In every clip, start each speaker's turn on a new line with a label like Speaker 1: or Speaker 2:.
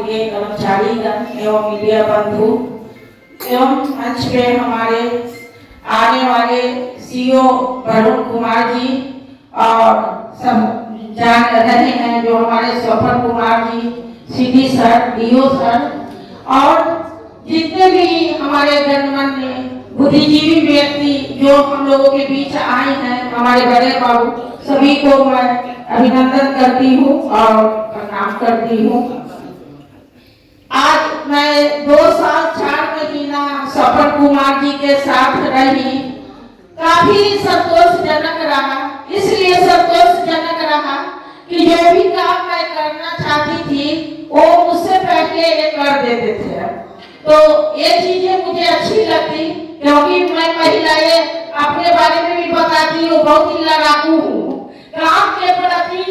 Speaker 1: के कर्मचारीगण एवं मीडिया बंधु एवं मंच पे हमारे आने वाले सीईओ वरुण कुमार जी और सब जान रहे हैं जो हमारे स्वपन Kumar ji, CD sir, do sir और जितने भी हमारे गणमान्य बुद्धिजीवी व्यक्ति जो हम लोगों के बीच आए हैं, हमारे बड़े बाबू, सभी को मैं अभिनंदन करती हूँ और प्रणाम करती हूँ। आज मैं 2 साल 4 महीना स्वपन कुमार जी के साथ रही, काफी संतोषजनक रहा। इसलिए संतोषजनक रहा कि जो भी काम मैं करना चाहती थी वो मुझसे पहले ये कर देते थे। तो ये चीजें मुझे अच्छी लगती क्योंकि मैं महिलाएं अपने बारे में भी बताती हूँ, बहुत ही लड़ाकू हूँ। काम के प्रति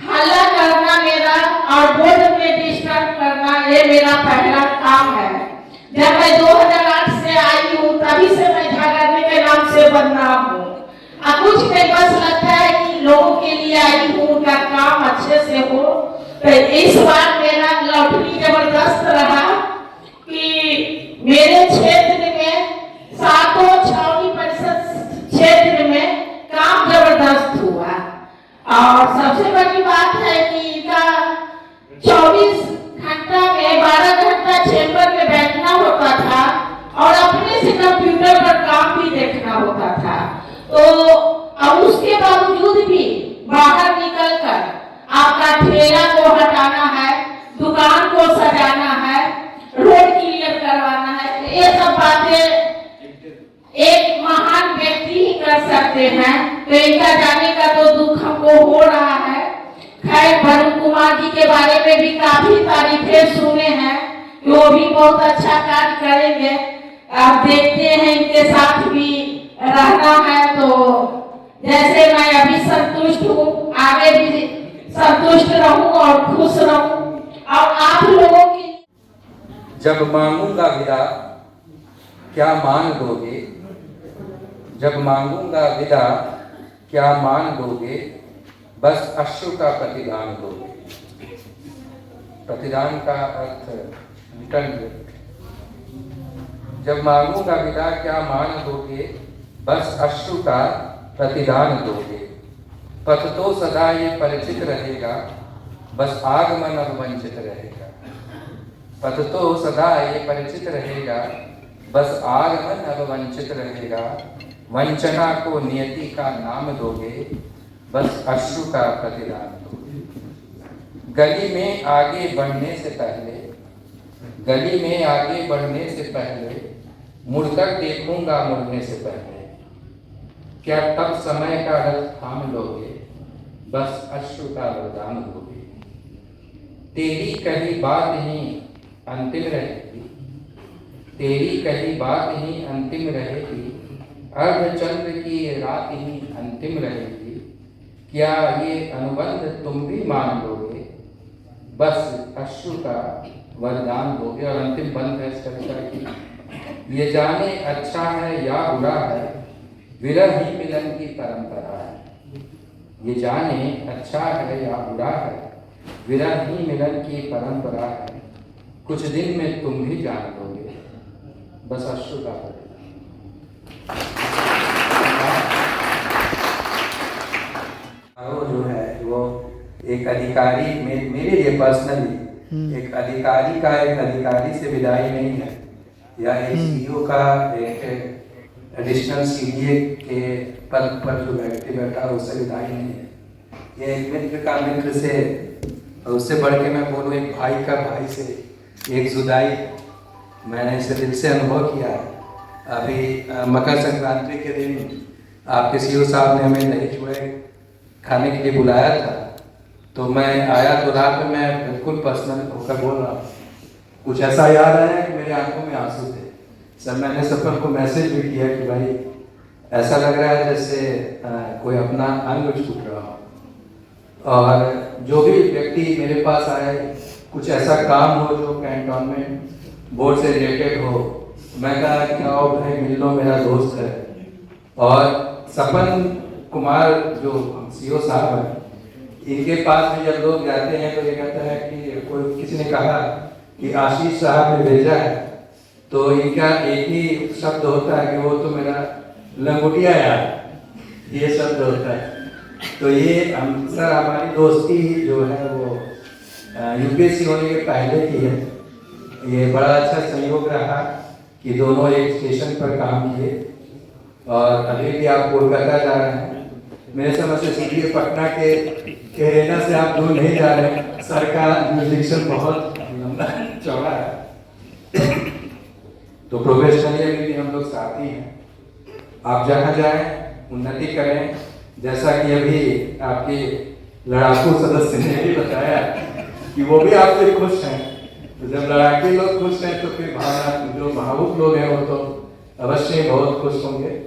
Speaker 1: हल्ला करना मेरा और बोर्ड में डिस्टर्ब करना ये मेरा पहला काम है। जब मैं 2008 से आई हूँ तभी से मैं झगड़ने के नाम से बदनाम हूँ। कुछ नहीं, बस लगता है कि लोगों के लिए आई हूँ, उनका काम अच्छे से हो। तो इस बार मेरा लॉटरी जबरदस्त रहा कि मेरे क्षेत्र में 7 छावनी परिषद क्षेत्र में काम जबरदस्त हुआ। और सबसे बड़ी बात है कि इनका 24 घंटा में 12 घंटा चेंबर में बैठना होता था और अपने से कंप्यूटर पर काम भी देखना होता था। तो अब उसके बावजूद भी बाहर निकलकर आपका ठेला को हटाना है, दुकान को सजाना है, रोड क्लियर करवाना है, ये सब बातें एक महान व्यक्ति ही कर सकते हैं। तो इनका जाने का तो दुख हमको हो रहा है। खैर, वरुण कुमार जी के बारे में भी काफी तारीफें सुने हैं कि वो भी बहुत अच्छा कार्य करेंगे। आप देखते हैं इनके साथ भी रहना है, तो जैसे मैं अभी संतुष्ट हूँ, आगे भी संतुष्ट रहूं और खुश रहूं। और आप लोगों की
Speaker 2: जब मांगूंगा विदा क्या मान दोगे, जब मांगूंगा विदा क्या मान दोगे, बस अश्रु का प्रतिदान दोगे। प्रतिदान का अर्थ रिटर्न गिफ्ट। जब मांगूंगा विदा क्या मान दोगे, बस अश्रु का प्रतिदान दोगे। पथ तो सदा ये परिचित रहेगा, बस आगमन अब वंचित रहेगा। पथ तो सदा ये परिचित रहेगा, बस आगमन अब वंचित रहेगा। वंचना को नियति का नाम दोगे, बस अश्रु का प्रतिदान दोगे। गली में आगे बढ़ने से पहले, गली में आगे बढ़ने से पहले, मुड़कर देखूंगा मुड़ने से पहले। क्या तब समय का रथ थाम लोगे, बस अश्रु का वरदान दोगे। तेरी कही बात ही अंतिम रहेगी, तेरी कही बात ही अंतिम रहेगी। अर्धचंद्र की रात ही अंतिम रहेगी। क्या ये अनुबंध तुम भी मान लोगे, बस अश्रु का वरदान दोगे। और अंतिम बंद है इस कविता की। ये जाने अच्छा है या बुरा है, विरह ही मिलन की परंपरा है। ये जाने अच्छा है या बुरा है, विरह ही मिलन की परंपरा है। कुछ दिन में तुम भी जान लोगे, बस अश्रु का जो है वो एक अधिकारी मेरे लिए पर्सनली एक अधिकारी का एक अधिकारी से विदाई नहीं है, या एक सीईओ का एक एडिशनल सीडीए के पद पर जो व्यक्ति बैठा उससे विदाई नहीं है। ये एक मित्र का मित्र से, उससे बढ़ के मैं बोलूँ एक भाई का भाई से एक जुदाई मैंने इसे दिल से अनुभव किया है। अभी मकर संक्रांति के दिन आपके सीईओ साहब ने हमें दही चूड़े खाने के लिए बुलाया था, तो मैं आया तो रात में मैं बिल्कुल पर्सनल होकर बोल रहा हूँ। कुछ ऐसा याद आया कि मेरी आंखों में आंसू थे। सर मैंने सबको को मैसेज भी किया कि भाई ऐसा लग रहा है जैसे कोई अपना अंग छूट रहा हो। और जो भी व्यक्ति मेरे पास आए, कुछ ऐसा काम हो जो कैंटोनमेंट बोर्ड से रिलेटेड हो, मैं कहा कि आओ भाई मिल लो, मेरा दोस्त है। और सपन कुमार जो सीईओ साहब हैं,
Speaker 3: इनके पास भी जब लोग जाते हैं तो ये कहता है कि कोई किसी ने कहा कि आशीष साहब ने भेजा है, तो इनका एक ही शब्द होता है कि वो तो मेरा लंगोटिया यार, ये शब्द होता है। तो ये हम सर हमारी दोस्ती जो है वो यूपीएससी होने के पहले की है। ये बड़ा अच्छा संयोग रहा कि दोनों एक स्टेशन पर काम किए और अभी भी आप कोलकाता जा रहे हैं। मेरे समझ से सीधे पटना के केरेना से आप दूर नहीं जा रहे हैं। सर का म्यूजिशियन बहुत लंबा चौड़ा है, तो प्रोफेशनली भी हम लोग साथी हैं। आप जहाँ जाएं उन्नति करें, जैसा कि अभी आपके लड़ाकू सदस्य ने भी बताया कि वो भी आपसे खुश हैं। तो जब लड़ाके लोग खुश हैं तो फिर जो भावुक लोग हैं वो तो अवश्य ही बहुत खुश होंगे।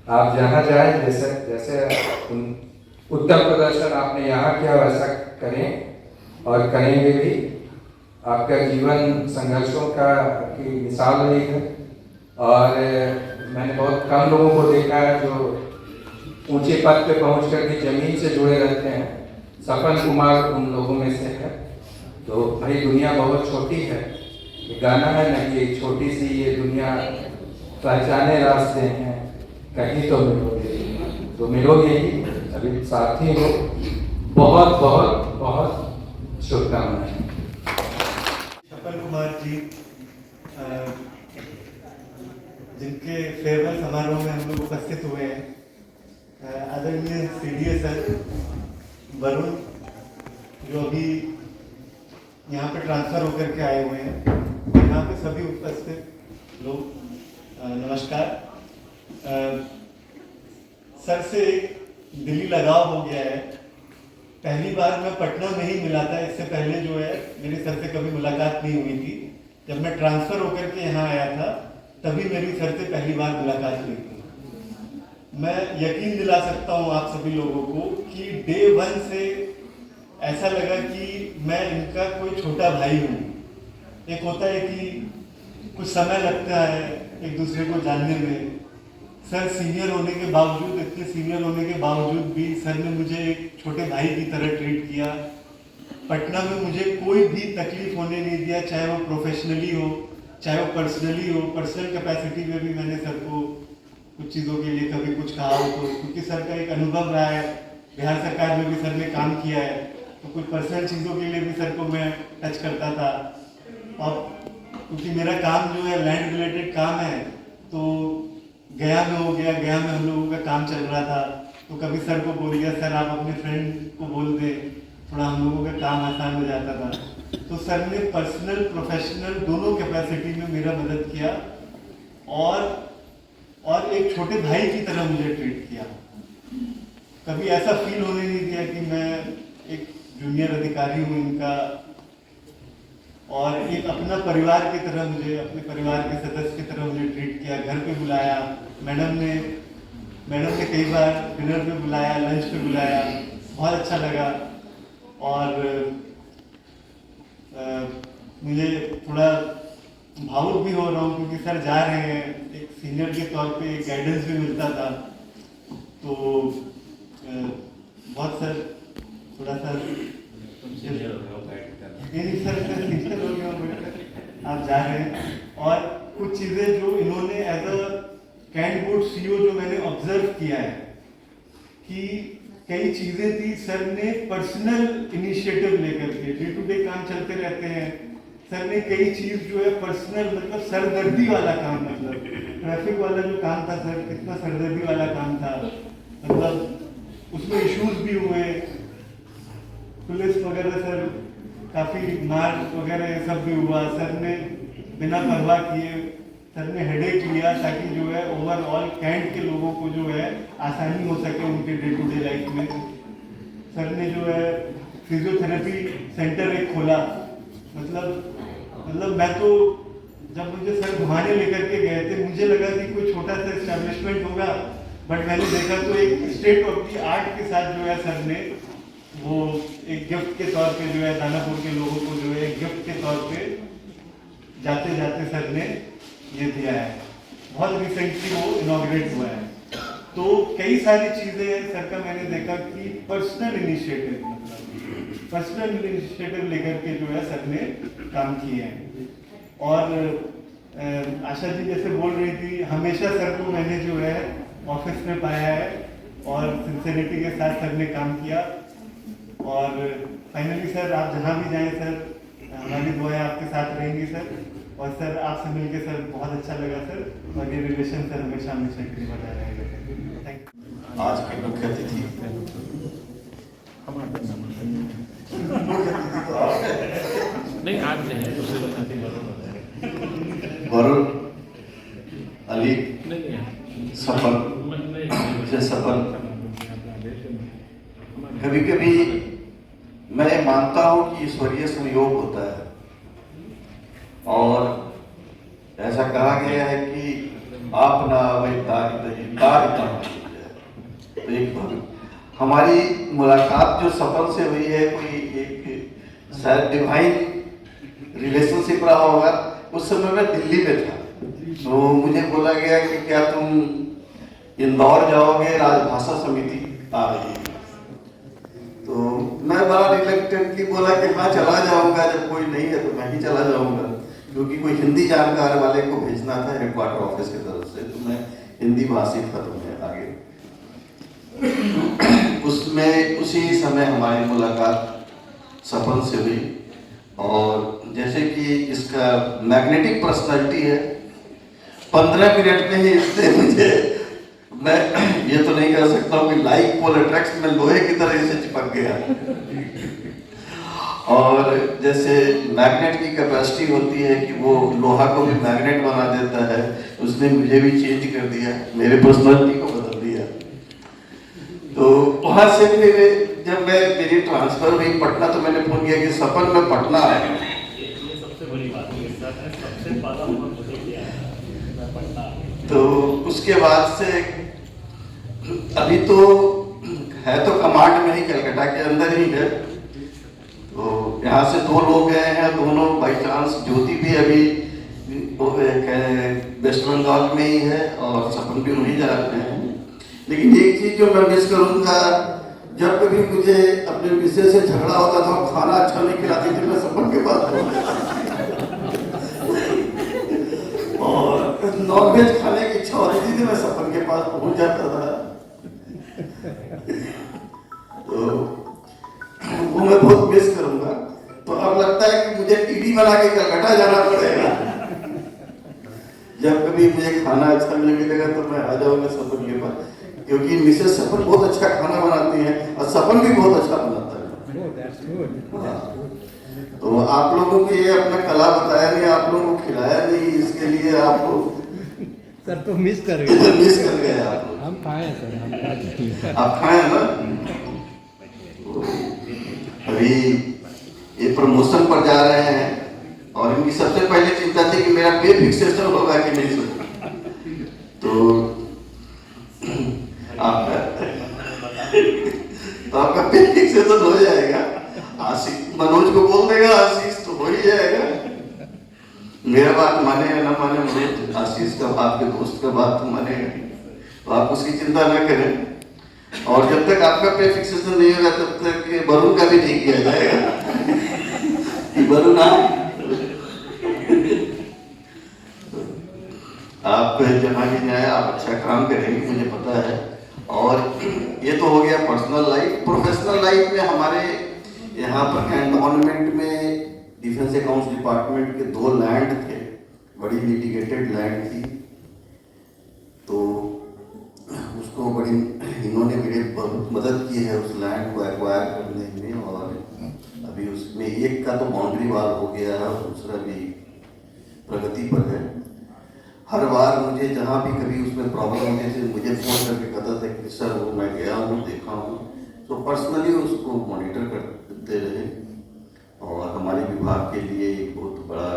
Speaker 3: आप जहाँ जाएं जैसे जैसे उत्तम प्रदर्शन आपने यहाँ किया वैसा करें और करेंगे भी। आपका जीवन संघर्षों का की मिसाल रही है और मैंने बहुत कम लोगों को देखा है जो ऊंचे पद पे पहुंचकर भी जमीन से जुड़े रहते हैं। सपन कुमार उन लोगों में से है। तो भाई दुनिया बहुत छोटी है, ये गाना है ना कि छोटी सी ये दुनिया पहचाने रास्ते हैं, कहीं तो मिलोगे, तो मिलोगे ही। अभी साथी हो, बहुत बहुत बहुत शुभकामनाएं।
Speaker 4: सपन कुमार जी जिनके फेयरवेल समारोह में हम लोग उपस्थित हुए हैं, आदरणीय सीडीए सर वरुण जो अभी यहाँ पे ट्रांसफर होकर के आए हुए हैं, यहाँ पे सभी उपस्थित लोग नमस्कार। सर से एक दिली लगाव हो गया है। पहली बार मैं पटना में ही मिला था, इससे पहले जो है मेरी सर से कभी मुलाकात नहीं हुई थी। जब मैं ट्रांसफर होकर के यहाँ आया था तभी मेरी सर से पहली बार मुलाकात हुई थी। मैं यकीन दिला सकता हूँ आप सभी लोगों को कि डे 1 से ऐसा लगा कि मैं इनका कोई छोटा भाई हूँ। एक होता है कि कुछ समय लगता है एक दूसरे को जानने में। सर सीनियर होने के बावजूद, इतने सीनियर होने के बावजूद भी सर ने मुझे एक छोटे भाई की तरह ट्रीट किया। पटना में मुझे कोई भी तकलीफ होने नहीं दिया, चाहे वो प्रोफेशनली हो चाहे वो पर्सनली हो। पर्सनल कैपेसिटी में भी मैंने सर को कुछ चीज़ों के लिए कभी कुछ कहा हो तो, क्योंकि सर का एक अनुभव रहा है, बिहार सरकार में भी सर ने काम किया है, तो कुछ पर्सनल चीज़ों के लिए भी सर को मैं टच करता था। और क्योंकि मेरा काम जो है लैंड रिलेटेड काम है, तो गया में हो गया, गया में हम लोगों का काम चल रहा था, तो कभी सर को बोल दिया सर आप अपने फ्रेंड को बोल दे, थोड़ा हम लोगों का काम आसान हो जाता था। तो सर ने पर्सनल प्रोफेशनल दोनों कैपेसिटी में मेरा मदद किया और एक छोटे भाई की तरह मुझे ट्रीट किया। कभी ऐसा फील होने नहीं दिया कि मैं एक जूनियर अधिकारी हूँ इनका, और एक अपना परिवार की तरह मुझे, अपने परिवार के सदस्य की तरह मुझे ट्रीट किया। घर पे बुलाया, मैडम ने कई बार डिनर पे बुलाया, लंच पे बुलाया, बहुत अच्छा लगा। और मुझे थोड़ा भावुक भी हो रहा हूँ क्योंकि सर जा रहे हैं, एक सीनियर के तौर पे एक गाइडेंस भी मिलता था, तो बहुत सर थोड़ा सा नहीं सर सीनियर हो गया, आप जा रहे हैं। और कुछ चीज़ें जो इन्होंने as a cant board CEO जो मैंने ऑब्जर्व किया है कि कई चीज़ें थी सर ने पर्सनल इनिशिएटिव लेकर के, डे टू डे काम चलते रहते हैं, सर ने कई चीज़ जो है पर्सनल, मतलब सरदर्दी वाला काम, मतलब ट्रैफिक वाला जो काम था सर, कितना सरदर्दी वाला काम था, मतलब उसमें इश्यूज भी हुए, पुलिस वगैरह सर काफ़ी मार वगैरह सब भी हुआ। सर ने बिना परवाह किए सर ने हेडेक लिया ताकि जो है ओवरऑल कैंट के लोगों को जो है आसानी हो सके उनके डे टू डे लाइफ में। सर ने जो है फिजियोथेरेपी सेंटर एक खोला, मतलब मैं तो जब मुझे सर घुमाने लेकर के गए थे मुझे लगा कि कोई छोटा सा एस्टेब्लिशमेंट होगा, बट मैंने देखा तो एक स्टेट ऑफ द आर्ट के साथ जो है सर ने वो एक गिफ्ट के तौर पे जो है दानापुर के लोगों को जो है एक गिफ्ट के तौर पे जाते जाते सर ने ये दिया है। बहुत रिसेंटली वो इनॉग्रेट हुआ है। तो कई सारी चीज़ें सर का मैंने देखा कि पर्सनल इनिशिएटिव, मतलब पर्सनल इनिशिएटिव लेकर के जो है सर ने काम किए हैं। और आशा जी जैसे बोल रही थी, हमेशा सर को मैंने जो है ऑफिस में पाया है और सिंसियरिटी के साथ सर ने काम किया। और फाइनली सर आप जहाँ भी जाएं सर, हमारी दुआएं आपके साथ रहेंगी सर। और सर आपसे मिलके सर बहुत अच्छा लगा सर, और ये रिलेशन सर हमेशा हमेशा के लिए बना रहेगा। Thank you.
Speaker 5: आज के मुख्य अतिथि
Speaker 6: नहीं आज नहीं, दूसरे
Speaker 5: वरुण अली
Speaker 6: नहीं
Speaker 5: सफल से सफल। कभी कभी मैं मानता हूं कि ईश्वरीय संयोग होता है, और ऐसा कहा गया है कि आप ना तो एक हमारी मुलाकात जो सफल से हुई है, कोई एक शायद डिवाइन रिलेशनशिप रहा होगा। उस समय मैं दिल्ली में था, तो मुझे बोला गया कि क्या तुम इंदौर जाओगे, राजभाषा समिति आ रही है। तो मैं बड़ा रिलेक्टेंटली बोला कि हाँ चला जाऊंगा, जब कोई नहीं है तो मैं ही चला जाऊंगा, क्योंकि कोई हिंदी जानकार वाले को भेजना था हेडक्वार्टर ऑफिस की तरफ से। तो मैं हिंदी भाषी था, तो मैं आगे उसमें उसी समय हमारी मुलाकात सफल से हुई। और जैसे कि इसका मैग्नेटिक पर्सनालिटी है, 15 मिनट में ही इसने मुझे, मैं ये तो नहीं कह सकता हूँ कि लाइक पोल अट्रैक्ट्स में लोहे की तरह इसे चिपक गया। और जैसे मैग्नेट की कैपेसिटी होती है कि वो लोहा को भी मैग्नेट बना देता है, उसने मुझे भी चेंज कर दिया, मेरे पर्सनालिटी को बदल दिया। तो वहां से फिर जब मेरी ट्रांसफर हुई पटना, तो मैंने फोन किया कि सपन में पटना आया।
Speaker 6: ये सबसे बड़ी बात है सर, सबसे पहला मुझे किया है मैं पढ़ना।
Speaker 5: तो उसके बाद से अभी तो है तो कमांड में ही, कलकत्ता के अंदर ही है। तो यहाँ से 2 लोग गए हैं, दोनों बाई चांस, ज्योति भी अभी वेस्ट बंगाल में ही है और सपन भी वहीं जा रहे हैं। लेकिन एक चीज जो मैं मिस करूंगा, जब कभी मुझे अपने विषय से झगड़ा होता था, खाना अच्छा नहीं खिलाती थी, मैं सपन के पास और नॉनवेज खाने की इच्छा होती थी, मैं सपन के पास पहुंच जाता था। तो वो मैं बहुत मिस करूंगा। तो अब लगता है कि मुझे टीडी बना के कलकत्ता जाना पड़ेगा। जब कभी मुझे खाना अच्छा मिलेगा तो मैं आ जाऊंगा सपन के पास, क्योंकि मिसेस सपन बहुत अच्छा खाना बनाती है और सपन भी बहुत अच्छा बनाता है। तो आप लोगों को ये अपना कला बताया नहीं, आप लोगों को खिलाया नहीं, इसके लिए आप
Speaker 7: सर तो मिस कर गए।
Speaker 5: मिस कर गए आप।
Speaker 7: हम खाए सर, हम खाए।
Speaker 5: आप खाए ना। अभी ये प्रमोशन पर जा रहे हैं और इनकी सबसे पहले चिंता थी कि मेरा पे फिक्सेशन होगा कि नहीं सर। तो आपका पे फिक्सेशन हो जाएगा। आशीष मनोज को बोल देगा, आशीष तो हो ही जाएगा। मेरा बात माने या ना माने, मनोज आशीष का, आपके दोस्त का बात तो मानेगा, तो आप उसकी चिंता न करें। और जब तक आपका पे फिक्सेशन नहीं होगा तब तक वरुण का भी नहीं किया जाएगा। वरुण आप जहाँ भी जाए आप अच्छा काम करेंगे, मुझे पता है। और ये तो हो गया पर्सनल लाइफ। प्रोफेशनल लाइफ में हमारे यहाँ पर कैंटोनमेंट में डिफेंस अकाउंट्स डिपार्टमेंट के 2 लैंड थे, बड़ी लिटिगेटेड लैंड थी। तो उसको बड़ी इन्होंने मेरे बहुत मदद की है उस लैंड को एक्वायर करने में। और अभी उसमें एक का तो बाउंड्री वाल हो गया है और दूसरा भी प्रगति पर है। हर बार मुझे जहाँ भी कभी उसमें प्रॉब्लम होती थी, मुझे फोन करके कहता था कि सर वो मैं गया हूँ, देखा हूँ। तो पर्सनली उसको मॉनिटर करते रहे और हमारे विभाग के लिए एक बहुत बड़ा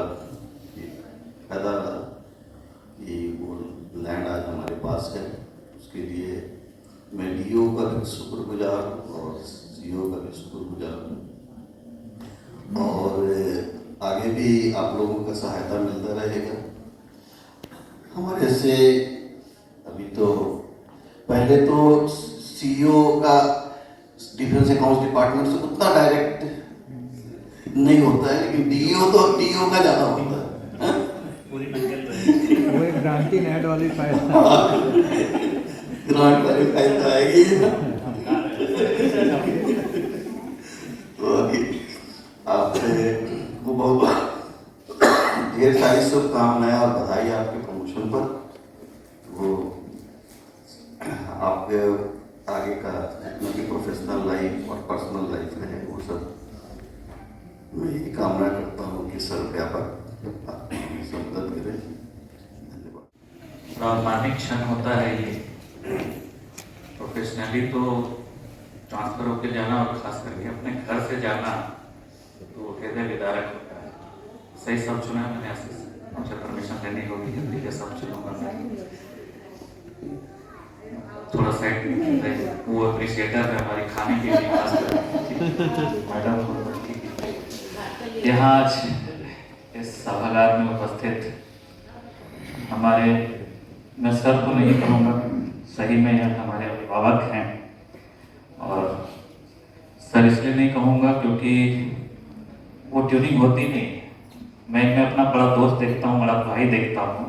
Speaker 5: फायदा रहा कि वो लैंड आज हमारे पास है। उसके लिए मैं डीओ का भी शुक्रगुजार हूँ और सीओ का भी शुक्रगुजार हूँ। और आगे भी आप लोगों का सहायता मिलता रहेगा हमारे से। अभी तो पहले तो सीईओ का डिफेंस अकाउंट्स डिपार्टमेंट से उतना डायरेक्ट नहीं होता है, लेकिन डीईओ तो डीईओ का ज़्यादा होता है, हाँ?
Speaker 6: पूरी मंजिल रही।
Speaker 7: वो एक ग्रांटी नेट वाली फाइल
Speaker 5: ग्रांट वाली फाइल तो आएगी ना। तो अभी आपसे वो बहुत ढेर सारी शुभकामनाएं और बधाई आपके प्रमोशन पर। वो आपके आगे का जितना भी प्रोफेशनल लाइफ और पर्सनल लाइफ में है वो सब मैं यही कामना करता हूँ कि सर्वव्यापक आपकी सब मदद करें। धन्यवाद।
Speaker 8: रोमांटिक क्षण होता है ये। प्रोफेशनली तो ट्रांसफर होकर जाना और खास करके अपने घर से जाना तो हृदय विदारक होता है। सही सब चुना है मैंने, मुझे परमिशन लेनी होगी, हिंदी के सब चुनूंगा मैं। थोड़ा साइड वो अप्रिशिएटर है हमारी खाने की भी खास कर मैडम। यहाँ आज इस सभागार में उपस्थित हमारे, मैं सर को नहीं कहूँगा, सही में यह हमारे अभिभावक हैं। और सर इसलिए नहीं कहूँगा क्योंकि वो ट्यूनिंग होती नहीं। मैं इनमें अपना बड़ा दोस्त देखता हूँ, बड़ा भाई देखता हूँ।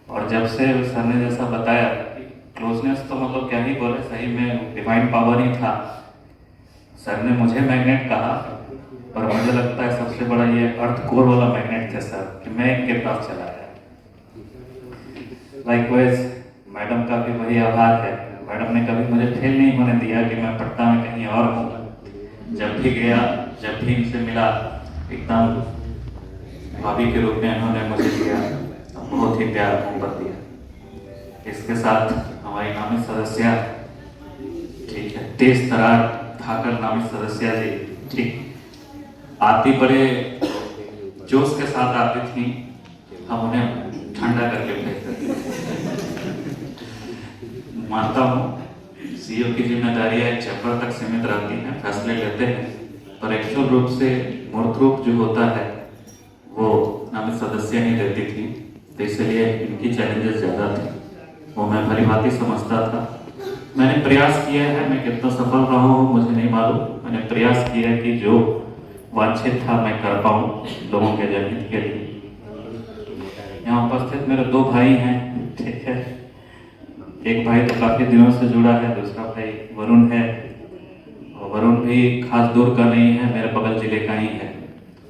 Speaker 8: और जब से सर ने जैसा बताया क्लोजनेस, तो मतलब क्या ही बोले, सही में डिवाइन पावर ही था। सर ने मुझे मैग्नेट कहा, पर मुझे लगता है सबसे बड़ा ये अर्थ कोर वाला मैग्नेट थे सर, कि मैं इनके पास चला गया। लाइकवाइज मैडम का भी वही आभार है। मैडम ने कभी मुझे फील नहीं होने दिया कि मैं पटना में कहीं और हूँ। जब भी गया, जब भी इनसे मिला, एकदम भाभी के रूप में इन्होंने मुझे दिया, बहुत ही प्यार मोहब्बत दिया। इसके साथ हमारी नामित सदस्य, ठीक है, तेज तरार ठाकर नामित सदस्य जी, ठीक, आती बड़े जोश के साथ आती थी, हम उन्हें ठंडा करके भेजते थे। मानता हूँ सीईओ की जिम्मेदारी है चैम्बर तक सीमित रहती है, फैसले लेते हैं, पर एक्चुअल रूप से मूर्त रूप जो होता है वो नामित सदस्य ही देती थी। तो इसलिए इनकी चैलेंजेस ज़्यादा थे, वो मैं भली भांति समझता था। मैंने प्रयास किया है, मैं कितना सफल रहा हूँ मुझे नहीं मालूम। मैंने प्रयास किया है कि जो वांछित था मैं कर पाऊँ लोगों के जनहित के लिए। यहाँ उपस्थित मेरे दो भाई हैं, ठीक है। एक भाई तो काफ़ी दिनों से जुड़ा है, दूसरा भाई वरुण है। और वरुण भी खास दूर का नहीं है, मेरे बगल जिले का ही है।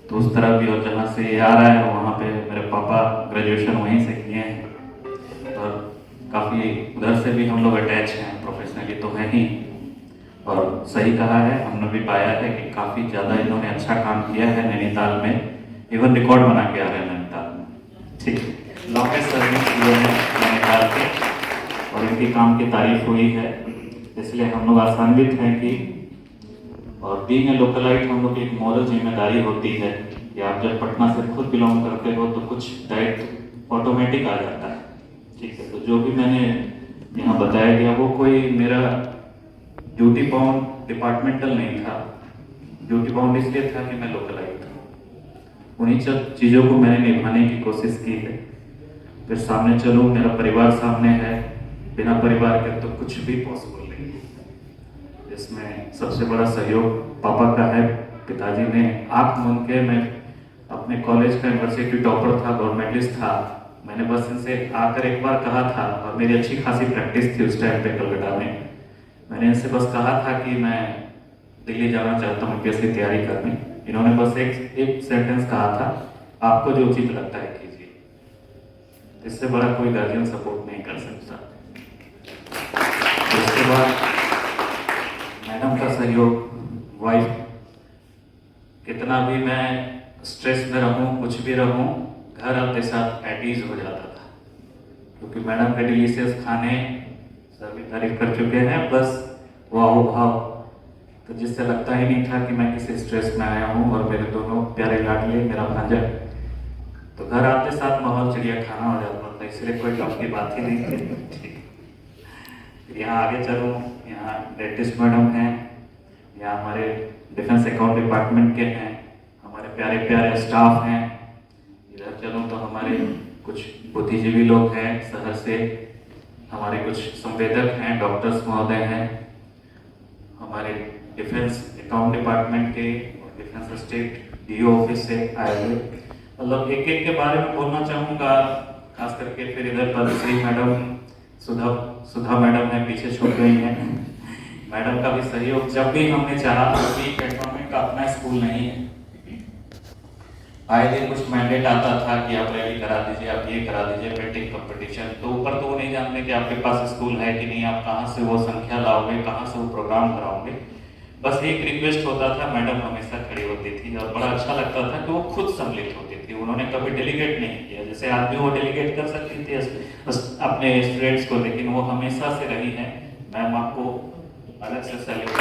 Speaker 8: तो उस तरह भी, और जहाँ से ये आ रहा है वहाँ पे मेरे पापा ग्रेजुएशन वहीं से किए हैं। और काफ़ी उधर से भी हम लोग अटैच हैं, प्रोफेशनली तो है ही। और सही कहा है, हमने भी पाया है कि काफ़ी ज़्यादा इन्होंने अच्छा काम किया है नैनीताल में, इवन रिकॉर्ड बना के आ रहे हैं नैनीताल में, ठीक। लॉन्गेस्ट सर्विस किए हैं नैनीताल के, और इनकी काम की तारीफ हुई है। इसलिए हम लोग आसान्वित हैं कि, और बीइंग ए लोकलाइट हम लोग की एक मॉरल जिम्मेदारी होती है कि आप जब पटना से खुद बिलोंग करते हो तो कुछ डायरेक्ट ऑटोमेटिक आ जाता है, ठीक है। तो जो भी मैंने यहाँ बताया गया वो कोई मेरा ड्यूटी बाउंड डिपार्टमेंटल नहीं था। ड्यूटी बाउंड इसलिए था कि मैं लोकलाइट था। उन्हीं सब चीज़ों को मैंने निभाने की कोशिश की है। फिर सामने चलो, मेरा परिवार सामने है, बिना परिवार के तो कुछ भी पॉसिबल नहीं है। इसमें सबसे बड़ा सहयोग पापा का है। पिताजी ने आँख मूंद के, मैं अपने कॉलेज का यूनिवर्सिटी टॉपर था, गवर्नमेंटिस्ट था, मैंने बस इनसे आकर एक बार कहा था, और मेरी अच्छी खासी प्रैक्टिस थी उस टाइम पे कलकत्ता में। मैंने इनसे बस कहा था कि मैं दिल्ली जाना चाहता हूँ यूपीएससी तैयारी करने। इन्होंने बस एक सेंटेंस कहा था, आपको जो उचित लगता है कीजिए। इससे बड़ा कोई गार्जियन सपोर्ट नहीं कर सकता। उसके बाद मैडम का सहयोग, वाइफ, कितना भी मैं स्ट्रेस में रहूँ, कुछ भी रहूँ, घर आते साथ एट ईज हो जाता था, क्योंकि मैडम के डिलीशियस खाने सभी तारीफ कर चुके हैं, प्लस वो आओ भाव, तो जिससे लगता ही नहीं था कि मैं किसी स्ट्रेस में आया हूँ। और मेरे दोनों प्यारे लाडले, मेरा भांजा, तो घर आते साथ माहौल चिड़िया खाना हो जाता था, इसलिए कोई काम की बात ही नहीं थी। यहाँ आगे चलूँ, यहाँ डेंटिस्ट मैडम हैं, यहाँ हमारे डिफेंस अकाउंट डिपार्टमेंट के हैं, हमारे प्यारे प्यारे स्टाफ हैं। इधर चलूँ तो हमारे कुछ बुद्धिजीवी लोग हैं शहर से, हमारे कुछ संवेदक हैं, डॉक्टर्स महोदय हैं, हमारे डिफेंस अकाउंट डिपार्टमेंट के और डिफेंस स्टेट डीओ ऑफिस से आए हुए। मतलब एक एक के बारे में बोलना चाहूँगा, खास करके फिर इधर पद्मश्री मैडम सुधा मैडम है, पीछे छूट गई हैं। मैडम का भी सहयोग जब भी हमने चाहा, अभी कैंटोनमेंट का अपना स्कूल नहीं है, आए दिन कुछ मैंडेट आता था कि आप रैली करा दीजिए, आप ये करा दीजिए, पेंटिंग कंपटीशन, तो ऊपर तो वो नहीं जानते कि आपके पास स्कूल है कि नहीं, आप कहाँ से वो संख्या लाओगे, कहाँ से वो प्रोग्राम कराओगे। बस एक रिक्वेस्ट होता था, मैडम हमेशा खड़ी होती थी और बड़ा अच्छा लगता था कि वो खुद सम्मिलित होती थी। उन्होंने कभी डेलीगेट नहीं किया, जैसे आदमी वो डेलीगेट कर सकती थी अपने स्टूडेंट्स को, लेकिन वो हमेशा से रही है। मैम आपको अलग से सैल्यूट।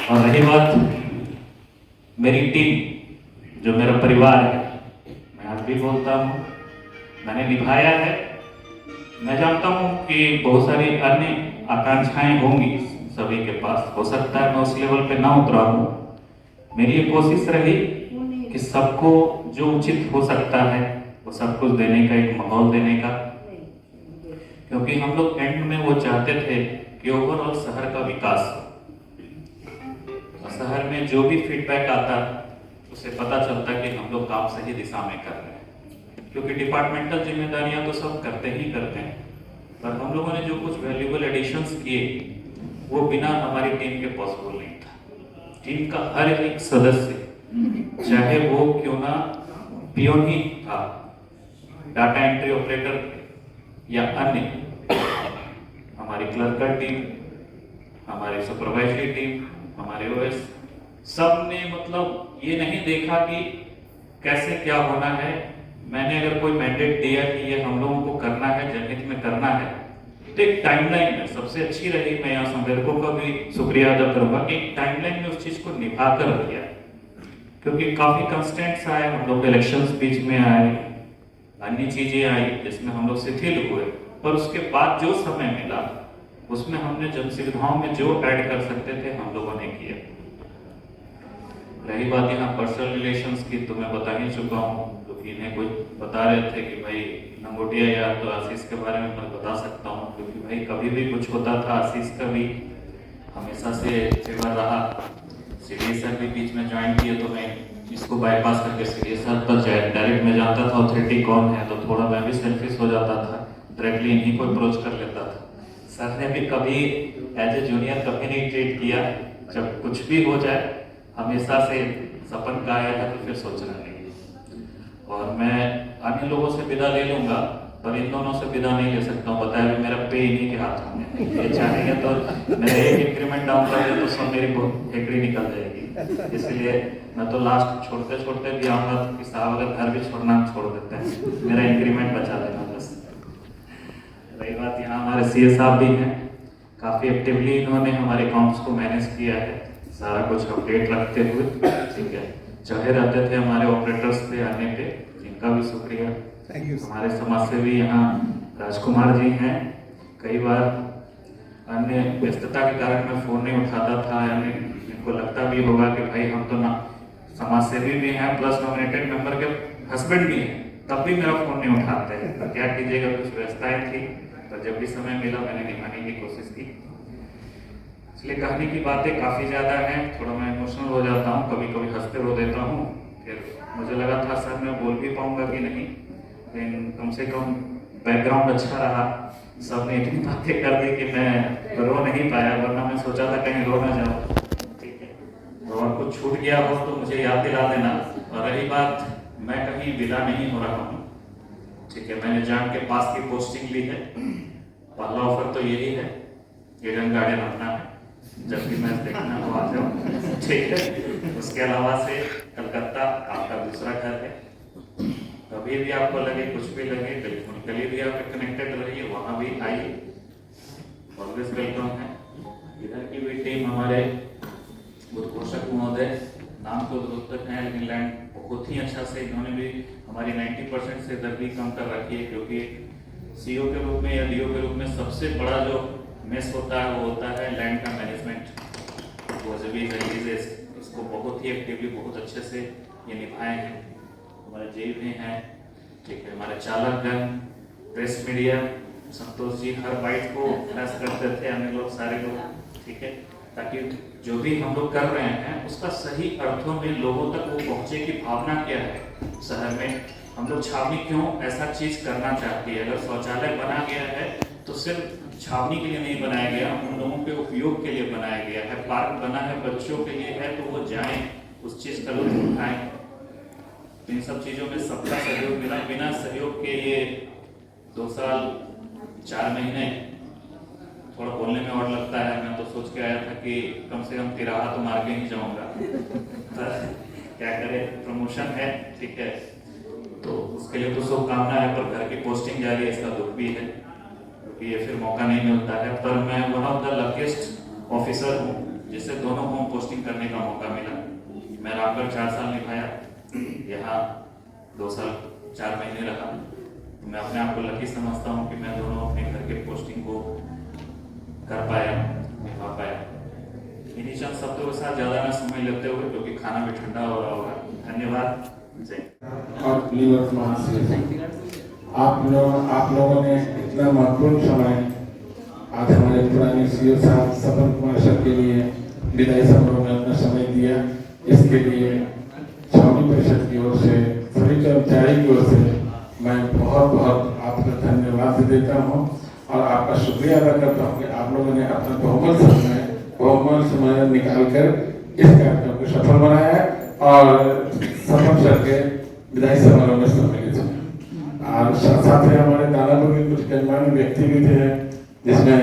Speaker 8: और रही बात मेरी टीम, जो मेरा परिवार है, मैं आज भी बोलता हूँ मैंने निभाया है। मैं जानता हूँ कि बहुत सारी अन्य आकांक्षाएं होंगी सभी के पास, हो सकता है मैं उस लेवल पे ना उतरा हूँ। मेरी ये कोशिश रही कि सबको जो उचित हो सकता है वो सब कुछ देने का, एक माहौल देने का, क्योंकि हम लोग एंड में वो चाहते थे कि ओवरऑल शहर का विकास हो। शहर में जो भी फीडबैक आता उससे पता चलता कि हम लोग काम सही दिशा में कर रहे हैं, क्योंकि डिपार्टमेंटल जिम्मेदारियां तो सब करते ही करते हैं, पर हम लोगों ने जो कुछ वैल्यूएबल एडिशंस किए वो बिना हमारी टीम के पॉसिबल नहीं था। टीम का हर एक सदस्य, चाहे वो क्यों ना पियोन ही था, डाटा एंट्री ऑपरेटर या अन्य, हमारी क्लर्कर टीम, हमारी सुपरवाइजरी टीम, हमारे ओएस, सब ने मतलब ये नहीं देखा कि कैसे क्या होना है। मैंने अगर कोई मैंडेट दिया कि ये हम लोगों को करना है, जनहित में करना है, तो एक टाइमलाइन में सबसे अच्छी रही। मैं यहाँ संवेदकों का भी शुक्रिया अदा करूंगा कि टाइमलाइन में उस चीज को निभा कर किया, क्योंकि काफी कंस्टेंट्स आए, हम लोग इलेक्शंस बीच में आए, अन्य चीजें आई जिसमें हम लोग शिथिल हुए, पर उसके बाद जो समय मिला उसमें हमने जन सुविधाओं में जो ऐड कर सकते थे हम लोगों ने किया। रही बात यहाँ पर्सनल रिलेशंस की, तो मैं बता ही चुका हूँ, क्योंकि इन्हें कुछ बता रहे थे कि भाई लंगोटिया यार, तो आशीष के बारे में मैं बता सकता हूँ, क्योंकि भाई कभी भी कुछ होता था आशीष का भी हमेशा से फेवर रहा। सीडीएस सर भी बीच में ज्वाइन किए तो मैं इसको बाईपास करके सीडीएस सर पर डायरेक्ट में जानता था ऑथोरिटी कौन है, तो थोड़ा मैं भी सेल्फिश हो जाता था, डायरेक्टली इन्हीं को अप्रोच कर लेता था। सर ने भी कभी एज ए जूनियर कभी नहीं ट्रीट किया, जब कुछ भी हो जाए हमेशा से सपन का आया है तो फिर सोचना नहीं। और मैं अन्य लोगों से विदा ले लूंगा, पर इन दोनों से विदा नहीं ले सकता हूँ, बताया भी मेरा पे इन्हीं के हाथ में है। ये चाहेंगे तो मेरा एक इंक्रीमेंट डाउन कर दे तो सब मेरी हेकड़ी निकल जाएगी, इसलिए मैं तो लास्ट छोड़ते छोड़ते भी आऊंगा कि साहब अगर घर भी छोड़ना छोड़ देते हैं, मेरा इंक्रीमेंट बचा देना बस। रही बात, यहाँ हमारे सीए साहब भी हैं, काफ़ी एक्टिवली इन्होंने हमारे अकाउंट्स को मैनेज किया है, सारा कुछ अपडेट रखते हुए, ठीक है। चढ़े रहते थे हमारे ऑपरेटर्स पे आने पे, जिनका भी शुक्रिया। हमारे समाज सेवी यहाँ राजकुमार जी हैं, कई बार अन्य व्यस्तता के कारण मैं फ़ोन नहीं उठाता था, यानी इनको लगता भी होगा कि भाई हम तो ना समाज सेवी भी हैं प्लस नॉमिनेटेड मेंबर के हस्बैंड भी हैं, तब भी मेरा फ़ोन नहीं उठाते हैं, तो क्या कीजिएगा, कुछ व्यस्तताएं थी, तो जब भी समय मिला मैंने निभाने की कोशिश की। इसलिए कहने की बातें काफ़ी ज़्यादा हैं, थोड़ा मैं इमोशनल हो जाता हूँ, कभी कभी हंसते रो देता हूँ। फिर मुझे लगा था सर मैं बोल भी पाऊँगा कि नहीं, लेकिन कम से कम बैकग्राउंड अच्छा रहा, सब ने इतनी बातें कर दी कि मैं रो नहीं पाया, वरना मैं सोचा था कहीं रो ना जाऊँ, ठीक है। और कुछ छूट गया हो तो मुझे याद दिला देना। और रही बात, मैं कहीं विदा नहीं हो रहा हूँ, ठीक है, मैंने जान के पास की पोस्टिंग ली है, पहला ऑफर तो यही है, ईडन गार्डन अपना है, जब भी मैच देखना हो आ जाओ, ठीक है। उसके अलावा से कलकत्ता आपका दूसरा घर है, कभी भी आपको लगे कुछ भी लगे टेलीफोनिकली भी आप कनेक्टेड रहिए, वहाँ भी आइए, ऑलवेज वेलकम है। इधर की भी टीम हमारे उद्घोषक महोदय नाम तो उद्घोषक हैं, लेकिन लैंड बहुत ही अच्छा से इन्होंने भी हमारी 90% से दर भी कम कर रखी है, क्योंकि सीओ के रूप में या डीओ के रूप में सबसे बड़ा जो मेस होता है वो होता है लैंड का मैनेजमेंट। वो जब भी इसको बहुत ही एक्टिवली बहुत अच्छे से ये निभाए हैं। हमारे जेई भी हैं, ठीक है, हमारे चालकगण, प्रेस मीडिया, संतोष जी हर बाइट को प्रेस करते थे, हमें लोग सारे लोग, ठीक है, ताकि जो भी हम लोग कर रहे हैं उसका सही अर्थों में लोगों तक वो पहुंचे की भावना क्या है। शहर में हम लोग छावनी क्यों ऐसा चीज करना चाहती है। अगर शौचालय बना गया है तो सिर्फ छावनी के लिए नहीं बनाया गया, उन लोगों के उपयोग के लिए बनाया गया है। पार्क बना है बच्चों के लिए है तो वो जाएं, उस चीज का लुत्फ उठाएं। तो इन सब चीजों में सबका सहयोग मिला। बिना सहयोग के ये 2 साल 4 महीने, थोड़ा बोलने में और लगता है, मैं तो सोच के आया था कि कम से कम तिराहा तो मार के ही जाऊंगा। क्या करे, प्रमोशन है, ठीक है, तो उसके लिए तो शुभकामना है, पर घर की पोस्टिंग जारी है, इसका दुख भी है क्योंकि ये फिर मौका नहीं मिलता है। पर मैं one of the luckiest officer हूँ जिसे दोनों होम पोस्टिंग करने का मौका मिला। मैं रामगढ़ 4 साल निभाया, यहाँ 2 साल 4 महीने रहा। मैं अपने आप को लकी समझता हूँ कि मैं दोनों अपने घर के पोस्टिंग को कर पाया, निभा पाया। इन्हीं चंद शब्दों के साथ ज़्यादा ना समय लेते हुए, क्योंकि खाना भी ठंडा हो रहा होगा। धन्यवाद। जय।
Speaker 9: और निवर्तमान से आप लोगों ने इतना महत्वपूर्ण समय आज हमारे पुराने सीओ साहब सपन कुमार सर के लिए विदाई समारोह में अपना समय दिया। इसके लिए छावनी परिषद की ओर से, सभी कर्मचारी की ओर से मैं बहुत बहुत आपका धन्यवाद देता हूँ और आपका शुक्रिया अदा करता हूँ कि आप लोगों ने अपना बहुमूल्य समय निकाल कर इस कार्यक्रम को सफल बनाया और सफल सर के विदाई समारोह में सम्मिलित हुए। और साथ ही हमारे दानापुर के कुछ गणमान्य व्यक्ति भी थे, जिसमें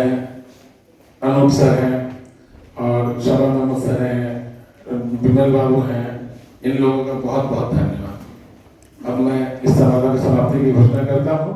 Speaker 9: अनूप सर हैं और शरण मोहम्मद सर हैं, विमल बाबू हैं। इन लोगों का बहुत बहुत धन्यवाद। अब मैं इस समारोह की समाप्ति की घोषणा करता हूँ।